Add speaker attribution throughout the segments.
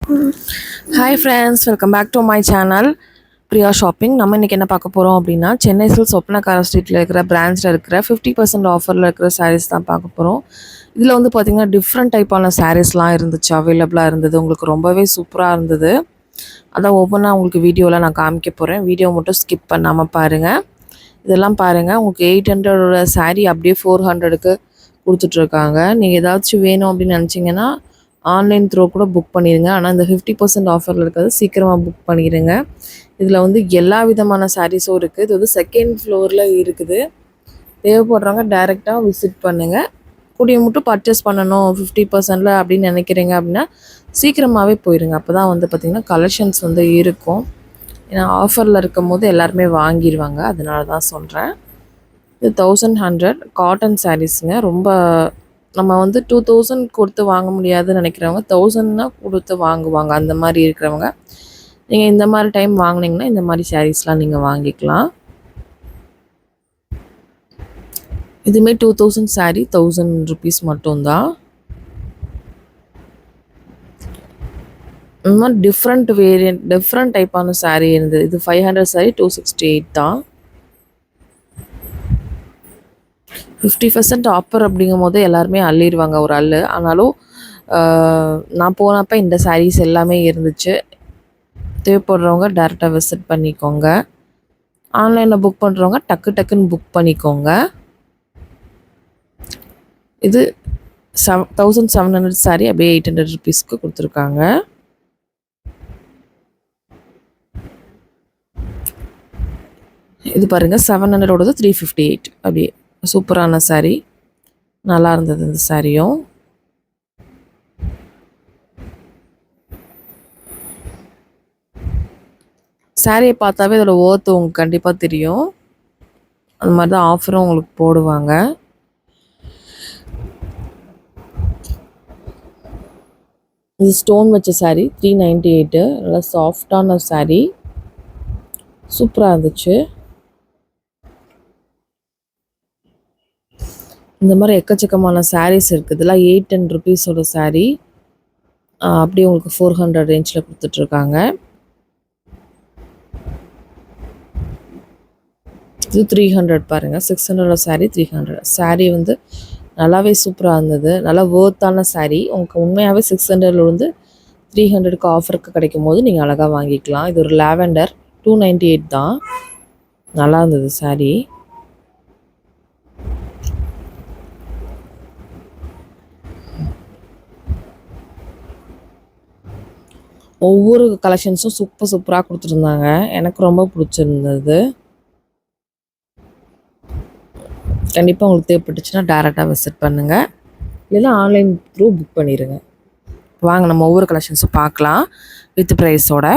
Speaker 1: Hi friends, welcome back to my channel Priya shopping. நம்ம இன்றைக்கி என்ன பார்க்க போகிறோம் அப்படின்னா, சென்னை சில்க் சொப்னக்கார ஸ்ட்ரீட்டில் இருக்கிற பிரான்ச்சில் இருக்கிற 50% ஆஃபரில் இருக்கிற சாரீஸ் தான் பார்க்க போகிறோம். இதில் வந்து பார்த்திங்கன்னா டிஃப்ரெண்ட் டைப்பான சாரீஸ்லாம் இருந்துச்சு, அவைலபிளாக இருந்தது. உங்களுக்கு ரொம்பவே சூப்பராக இருந்தது. அதான் ஒவ்வொன்றா உங்களுக்கு வீடியோவில் நான் காமிக்க போகிறேன். வீடியோ மட்டும் ஸ்கிப் பண்ணாமல் பாருங்கள். இதெல்லாம் பாருங்கள், உங்களுக்கு 800 சாரீ அப்படியே 400க்கு கொடுத்துட்ருக்காங்க. நீங்கள் ஏதாச்சும் வேணும் அப்படின்னு நினச்சிங்கன்னா ஆன்லைன் த்ரோ கூட புக் பண்ணிடுங்க. ஆனால் இந்த 50% ஆஃபரில் இருக்கிறது சீக்கிரமாக புக் பண்ணிடுங்க. இதில் வந்து எல்லா விதமான சாரீஸும் இருக்குது. இது வந்து செகண்ட் ஃப்ளோரில் இருக்குது. தேவைப்படுறவங்க டைரெக்டாக விசிட் பண்ணுங்கள். கூடிய மட்டும் பர்ச்சேஸ் பண்ணணும் 50%ல் அப்படின்னு நினைக்கிறீங்க அப்படின்னா சீக்கிரமாகவே போயிடுங்க. அப்போ தான் வந்து பார்த்திங்கன்னா கலெக்ஷன்ஸ் வந்து இருக்கும். ஏன்னா ஆஃபரில் இருக்கும் போது எல்லாருமே வாங்கிடுவாங்க. அதனால தான் சொல்கிறேன். இது 1100 காட்டன் சாரீஸுங்க. ரொம்ப நம்ம வந்து 2000 கொடுத்து வாங்க முடியாதுன்னு நினைக்கிறவங்க 1000னா கொடுத்து வாங்குவாங்க. அந்த மாதிரி இருக்கிறவங்க நீங்கள் இந்த மாதிரி டைம் வாங்கினீங்கன்னா இந்த மாதிரி சாரீஸ்லாம் நீங்கள் வாங்கிக்கலாம். இதுவுமே 2000 சாரீ 1000 ருபீஸ் மட்டும்தான். இந்த மாதிரி டிஃப்ரெண்ட் வேரியன்ட் டிஃப்ரெண்ட் டைப்பான சாரீ இருந்தது. இது 500 சாரீ 268 தான். 50% ஆஃபர் அப்படிங்கும் போது எல்லாருமே அள்ளிடுவாங்க ஒரு அள்ளு. ஆனாலும் நான் போனப்போ இந்த சாரீஸ் எல்லாமே இருந்துச்சு. தேவைப்படுறவங்க டேரெக்டாக விசிட் பண்ணிக்கோங்க. ஆன்லைனில் புக் பண்ணுறவங்க டக்குன்னு புக் பண்ணிக்கோங்க. இது 1700 சாரீ அப்படியே 800 ருபீஸ்க்கு கொடுத்துருக்காங்க. இது பாருங்கள் 700ஓடது 358 அப்படியே சூப்பரான சாரீ. நல்லா இருந்தது இந்த சாரியும். சாரியை பார்த்தாவே இதோட ஒர்த்து உங்களுக்கு கண்டிப்பாக தெரியும். அந்த மாதிரி தான் ஆஃபரும் உங்களுக்கு போடுவாங்க. இது ஸ்டோன் வச்ச சாரீ 398. நல்லா சாஃப்டான சாரீ, சூப்பராக இருந்துச்சு. இந்த மாதிரி எக்கச்சக்கமான சாரீஸ் இருக்குது. இதெல்லாம் 810 ருபீஸோட சாரீ. அப்படியே உங்களுக்கு 400 ரேஞ்சில் கொடுத்துட்ருக்காங்க. இது 300 பாருங்கள். 600 சாரீ 300. சாரீ வந்து நல்லாவே சூப்பராக இருந்தது. நல்லா ஒர்த்தான சாரீ. உங்களுக்கு உண்மையாகவே 600 வந்து 300க்கு ஆஃபருக்கு கிடைக்கும் போது நீங்கள் அழகாக வாங்கிக்கலாம். இது ஒரு லாவெண்டர் 298 தான். நல்லா இருந்தது சாரீ. ஒவ்வொரு கலெக்ஷன்ஸும் சூப்பராக கொடுத்துருந்தாங்க. எனக்கு ரொம்ப பிடிச்சிருந்தது. கண்டிப்பாக உங்களுக்கு தேவைப்பட்டுச்சுன்னா டேரெக்டாக விசிட் பண்ணுங்கள். இல்லைன்னா ஆன்லைன் த்ரூ புக் பண்ணிடுங்க. வாங்க நம்ம ஒவ்வொரு கலெக்ஷன்ஸும் பார்க்கலாம் வித் ப்ரைஸோட.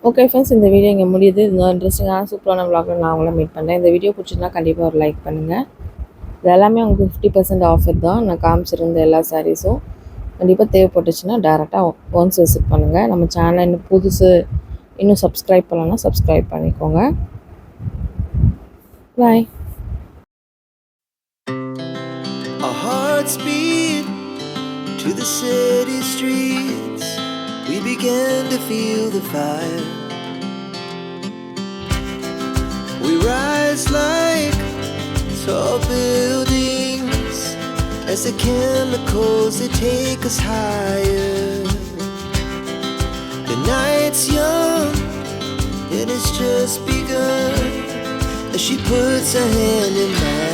Speaker 1: ஓகே ஃப்ரெண்ட்ஸ், இந்த வீடியோ இங்கே முடியுது. இந்த இன்ட்ரெஸ்டிங்கான சூப்பரான vlogல நான் உங்களை மீட் பண்ணுறேன். இந்த வீடியோ பிடிச்சிருந்தா கண்டிப்பாக ஒரு லைக் பண்ணுங்கள். இது எல்லாமே உங்களுக்கு 50% ஆஃபர் தான். நான் காமிச்சிருந்த எல்லா சாரீஸும் கண்டிப்பாக தேவைப்பட்டுச்சுன்னா டேரெக்டாக ஒன்ஸ் விசிட் பண்ணுங்கள். நம்ம சேனல் இன்னும் புதுசு இன்னும் சப்ஸ்கிரைப் பண்ணலன்னா சப்ஸ்கிரைப் பண்ணிக்கோங்க. பாய்.
Speaker 2: Our hearts beat to the city streets. We began to feel the fire. We rise like tall buildings as the chemicals they take us higher. The night's young and it's just begun as she puts her hand in mine.